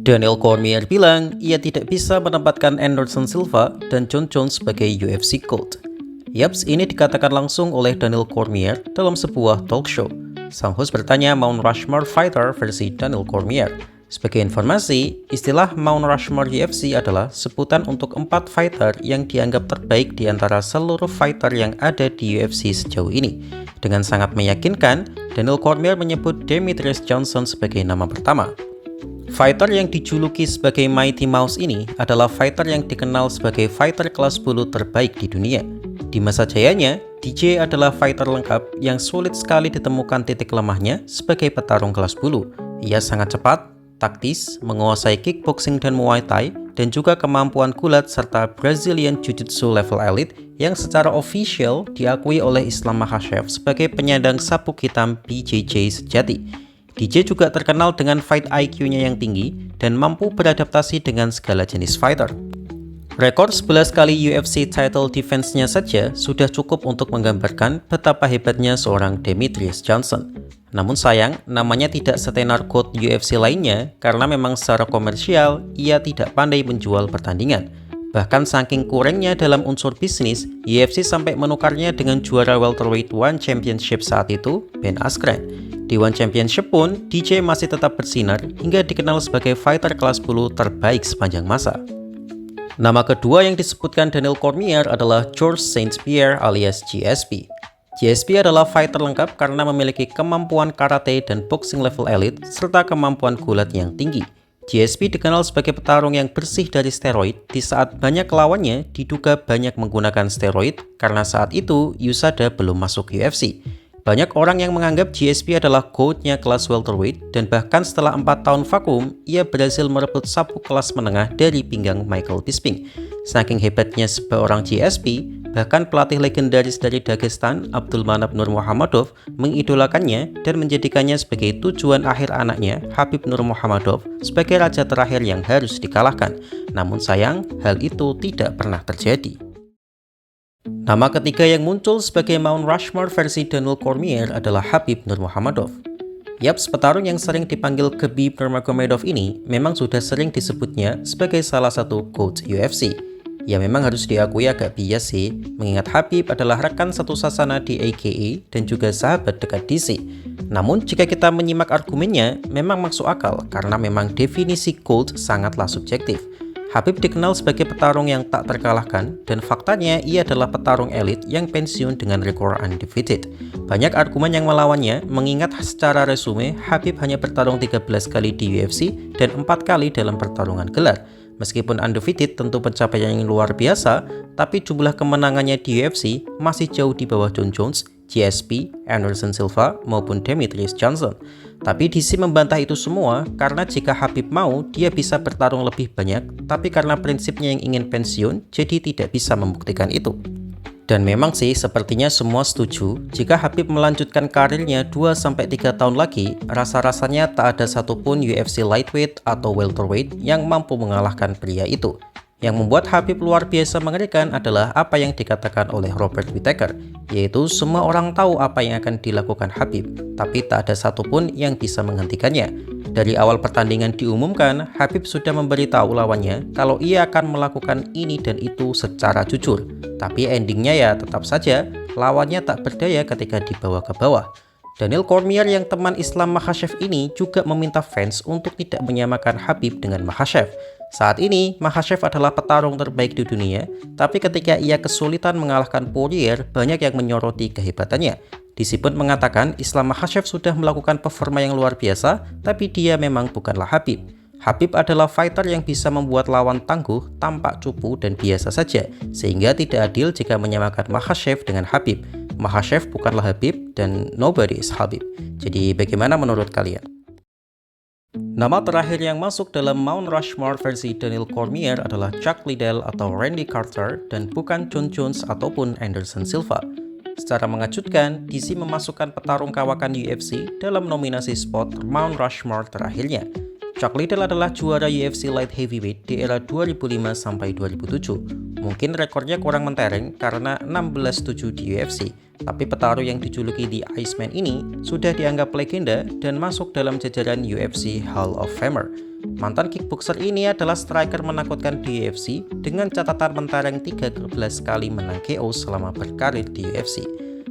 Daniel Cormier bilang ia tidak bisa menempatkan Anderson Silva dan Jon Jones sebagai UFC GOAT. Yaps, ini dikatakan langsung oleh Daniel Cormier dalam sebuah talk show. Sang host bertanya Mount Rushmore fighter versi Daniel Cormier. Sebagai informasi, istilah Mount Rushmore UFC adalah sebutan untuk 4 fighter yang dianggap terbaik di antara seluruh fighter yang ada di UFC sejauh ini. Dengan sangat meyakinkan, Daniel Cormier menyebut Demetrious Johnson sebagai nama pertama. Fighter yang dijuluki sebagai Mighty Mouse ini adalah fighter yang dikenal sebagai fighter kelas bulu terbaik di dunia. Di masa jayanya, DJ adalah fighter lengkap yang sulit sekali ditemukan titik lemahnya sebagai petarung kelas bulu. Ia sangat cepat, taktis, menguasai kickboxing dan Muay Thai, dan juga kemampuan gulat serta Brazilian Jiu-Jitsu level elite yang secara official diakui oleh Islam Makhachev sebagai penyandang sabuk hitam BJJ sejati. DJ juga terkenal dengan fight IQ-nya yang tinggi dan mampu beradaptasi dengan segala jenis fighter. Rekor 11 kali UFC title defense-nya saja sudah cukup untuk menggambarkan betapa hebatnya seorang Demetrious Johnson. Namun sayang, namanya tidak setenar GOAT UFC lainnya karena memang secara komersial ia tidak pandai menjual pertandingan. Bahkan saking kurangnya dalam unsur bisnis, UFC sampai menukarnya dengan juara welterweight One Championship saat itu, Ben Askren. Di One Championship pun, DJ masih tetap bersinar hingga dikenal sebagai fighter kelas bulu terbaik sepanjang masa. Nama kedua yang disebutkan Daniel Cormier adalah Georges St-Pierre alias GSP. GSP adalah fighter lengkap karena memiliki kemampuan karate dan boxing level elite serta kemampuan gulat yang tinggi. GSP dikenal sebagai petarung yang bersih dari steroid di saat banyak lawannya diduga banyak menggunakan steroid karena saat itu USADA belum masuk UFC. Banyak orang yang menganggap GSP adalah GOAT-nya kelas welterweight dan bahkan setelah 4 tahun vakum, ia berhasil merebut sabuk kelas menengah dari pinggang Michael Bisping. Saking hebatnya seorang GSP, bahkan pelatih legendaris dari Dagestan, Abdulmanap Nurmagomedov, mengidolakannya dan menjadikannya sebagai tujuan akhir anaknya, Khabib Nurmagomedov, sebagai raja terakhir yang harus dikalahkan. Namun sayang, hal itu tidak pernah terjadi. Nama ketiga yang muncul sebagai Mount Rushmore versi Daniel Cormier adalah Khabib Nurmagomedov. Yaps, petarung yang sering dipanggil Khabib Nurmagomedov ini memang sudah sering disebutnya sebagai salah satu GOAT UFC. Ya memang harus diakui agak bias sih, mengingat Khabib adalah rekan satu sasana di AKA dan juga sahabat dekat DC. Namun jika kita menyimak argumennya, memang masuk akal karena memang definisi GOAT sangatlah subjektif. Khabib dikenal sebagai petarung yang tak terkalahkan dan faktanya ia adalah petarung elit yang pensiun dengan rekor undefeated. Banyak argumen yang melawannya mengingat secara resume Khabib hanya bertarung 13 kali di UFC dan 4 kali dalam pertarungan gelar. Meskipun undefeated tentu pencapaian yang luar biasa, tapi jumlah kemenangannya di UFC masih jauh di bawah Jon Jones, GSP, Anderson Silva, maupun Demetrious Johnson. Tapi DC membantah itu semua karena jika Khabib mau, dia bisa bertarung lebih banyak, tapi karena prinsipnya yang ingin pensiun, jadi tidak bisa membuktikan itu. Dan memang sih sepertinya semua setuju, jika Khabib melanjutkan karirnya 2-3 tahun lagi, rasa-rasanya tak ada satupun UFC lightweight atau welterweight yang mampu mengalahkan pria itu. Yang membuat Khabib luar biasa mengerikan adalah apa yang dikatakan oleh Robert Whittaker, yaitu semua orang tahu apa yang akan dilakukan Khabib, tapi tak ada satupun yang bisa menghentikannya. Dari awal pertandingan diumumkan, Khabib sudah memberitahu lawannya kalau ia akan melakukan ini dan itu secara jujur. Tapi endingnya ya tetap saja, lawannya tak berdaya ketika dibawa ke bawah. Daniel Cormier yang teman Islam Makhachev ini juga meminta fans untuk tidak menyamakan Khabib dengan Makhachev. Saat ini, Makhachev adalah petarung terbaik di dunia, tapi ketika ia kesulitan mengalahkan Poirier, banyak yang menyoroti kehebatannya. DC pun mengatakan Islam Makhachev sudah melakukan performa yang luar biasa, tapi dia memang bukanlah Khabib. Khabib adalah fighter yang bisa membuat lawan tangguh, tampak cupu dan biasa saja, sehingga tidak adil jika menyamakan Makhachev dengan Khabib. Makhachev bukanlah Khabib dan nobody is Khabib. Jadi bagaimana menurut kalian? Nama terakhir yang masuk dalam Mount Rushmore versi Daniel Cormier adalah Chuck Liddell atau Randy Carter dan bukan Jon Jones ataupun Anderson Silva. Secara mengejutkan, DC memasukkan petarung kawakan UFC dalam nominasi spot Mount Rushmore terakhirnya. Chuck Liddell adalah juara UFC Light Heavyweight di era 2005 sampai 2007. Mungkin rekornya kurang mentereng karena 16-7 di UFC, tapi petarung yang dijuluki The Iceman ini sudah dianggap legenda dan masuk dalam jajaran UFC Hall of Famer. Mantan kickboxer ini adalah striker menakutkan di UFC dengan catatan mentereng 13 kali menang KO selama berkarir di UFC.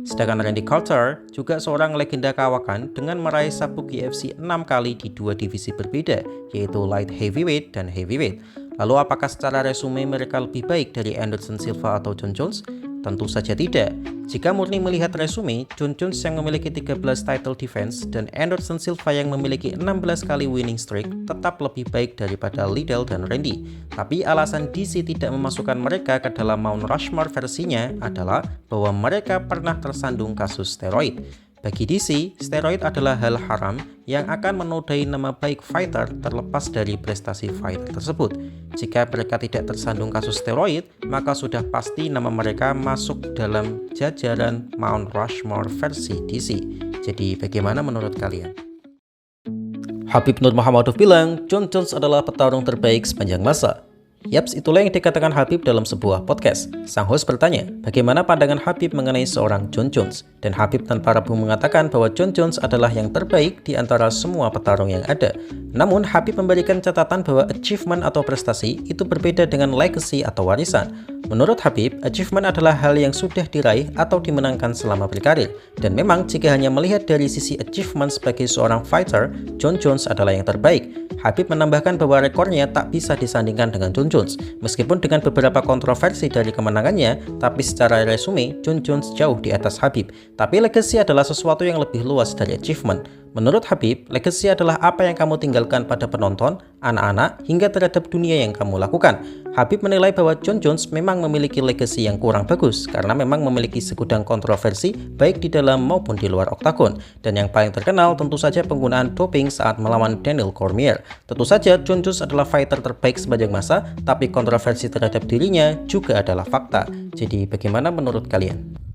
Sedangkan Randy Couture juga seorang legenda kawakan dengan meraih sabuk UFC 6 kali di 2 divisi berbeda, yaitu light heavyweight dan heavyweight. Lalu apakah secara resume mereka lebih baik dari Anderson Silva atau Jon Jones? Tentu saja tidak. Jika murni melihat resume, Jon Jones yang memiliki 13 title defense dan Anderson Silva yang memiliki 16 kali winning streak tetap lebih baik daripada Liddell dan Randy. Tapi alasan DC tidak memasukkan mereka ke dalam Mount Rushmore versinya adalah bahwa mereka pernah tersandung kasus steroid. Bagi DC, steroid adalah hal haram yang akan menodai nama baik fighter terlepas dari prestasi fighter tersebut. Jika mereka tidak tersandung kasus steroid, maka sudah pasti nama mereka masuk dalam jajaran Mount Rushmore versi DC. Jadi bagaimana menurut kalian? Habib Nurmagomedov bilang Jon Jones adalah petarung terbaik sepanjang masa. Yaps, itulah yang dikatakan Habib dalam sebuah podcast. Sang host bertanya, bagaimana pandangan Habib mengenai seorang Jon Jones? Dan Habib tanpa ragu mengatakan bahwa Jon Jones adalah yang terbaik di antara semua petarung yang ada. Namun, Habib memberikan catatan bahwa achievement atau prestasi itu berbeda dengan legacy atau warisan. Menurut Habib, achievement adalah hal yang sudah diraih atau dimenangkan selama berkarir. Dan memang jika hanya melihat dari sisi achievement sebagai seorang fighter, Jon Jones adalah yang terbaik. Habib menambahkan bahwa rekornya tak bisa disandingkan dengan Jon Jones. Meskipun dengan beberapa kontroversi dari kemenangannya, tapi secara resume, Jon Jones jauh di atas Habib. Tapi legacy adalah sesuatu yang lebih luas dari achievement. Menurut Habib, legacy adalah apa yang kamu tinggalkan pada penonton, anak-anak, hingga terhadap dunia yang kamu lakukan. Habib menilai bahwa Jon Jones memang memiliki legacy yang kurang bagus karena memang memiliki segudang kontroversi baik di dalam maupun di luar oktagon. Dan yang paling terkenal tentu saja penggunaan doping saat melawan Daniel Cormier. Tentu saja Jon Jones adalah fighter terbaik sepanjang masa, tapi kontroversi terhadap dirinya juga adalah fakta. Jadi bagaimana menurut kalian?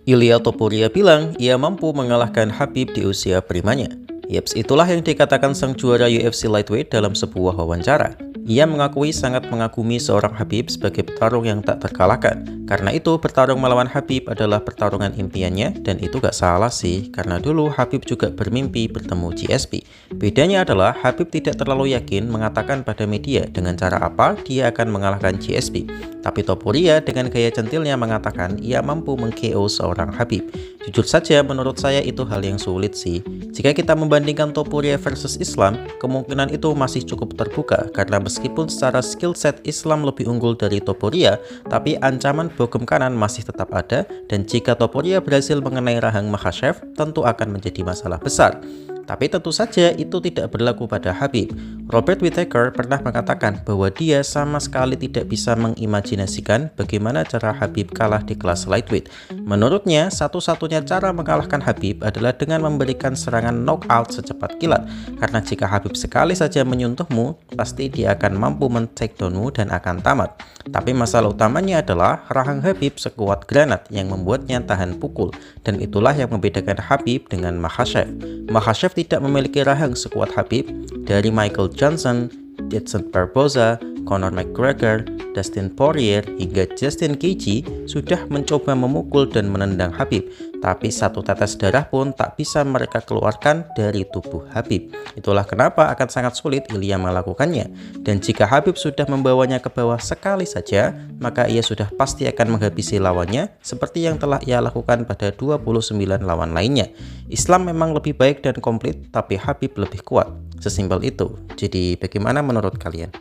Ilia Topuria bilang ia mampu mengalahkan Habib di usia primanya. Yaps, itulah yang dikatakan sang juara UFC lightweight dalam sebuah wawancara. Ia mengakui sangat mengagumi seorang Habib sebagai petarung yang tak terkalahkan. Karena itu, bertarung melawan Habib adalah pertarungan impiannya, dan itu gak salah sih, karena dulu Habib juga bermimpi bertemu GSP. Bedanya adalah Habib tidak terlalu yakin mengatakan pada media dengan cara apa dia akan mengalahkan GSP. Tapi Topuria dengan gaya centilnya mengatakan ia mampu meng-KO seorang Habib. Jujur saja, menurut saya itu hal yang sulit sih. Jika kita membandingkan Topuria versus Islam, kemungkinan itu masih cukup terbuka karena meskipun secara skill set Islam lebih unggul dari Topuria, tapi ancaman bogem kanan masih tetap ada, dan jika Topuria berhasil mengenai rahang Makhachev, tentu akan menjadi masalah besar. Tapi tentu saja itu tidak berlaku pada Habib. Robert Whittaker pernah mengatakan bahwa dia sama sekali tidak bisa mengimajinasikan bagaimana cara Habib kalah di kelas lightweight. Menurutnya, satu-satunya cara mengalahkan Habib adalah dengan memberikan serangan knockout secepat kilat. Karena jika Habib sekali saja menyentuhmu, pasti dia akan mampu men-takedownmu dan akan tamat. Tapi masalah utamanya adalah rahang Habib sekuat granat yang membuatnya tahan pukul. Dan itulah yang membedakan Habib dengan Makhachev. Makhachev tidak memiliki rahang sekuat Habib. Dari Michael Johnson, Edson Barboza, Conor McGregor, Dustin Poirier, hingga Justin Gaethje sudah mencoba memukul dan menendang Habib, tapi satu tetes darah pun tak bisa mereka keluarkan dari tubuh Habib. Itulah kenapa akan sangat sulit Ilia melakukannya. Dan jika Habib sudah membawanya ke bawah sekali saja, maka ia sudah pasti akan menghabisi lawannya seperti yang telah ia lakukan pada 29 lawan lainnya. Islam memang lebih baik dan komplit, tapi Habib lebih kuat. Sesimpel itu. Jadi bagaimana menurut kalian?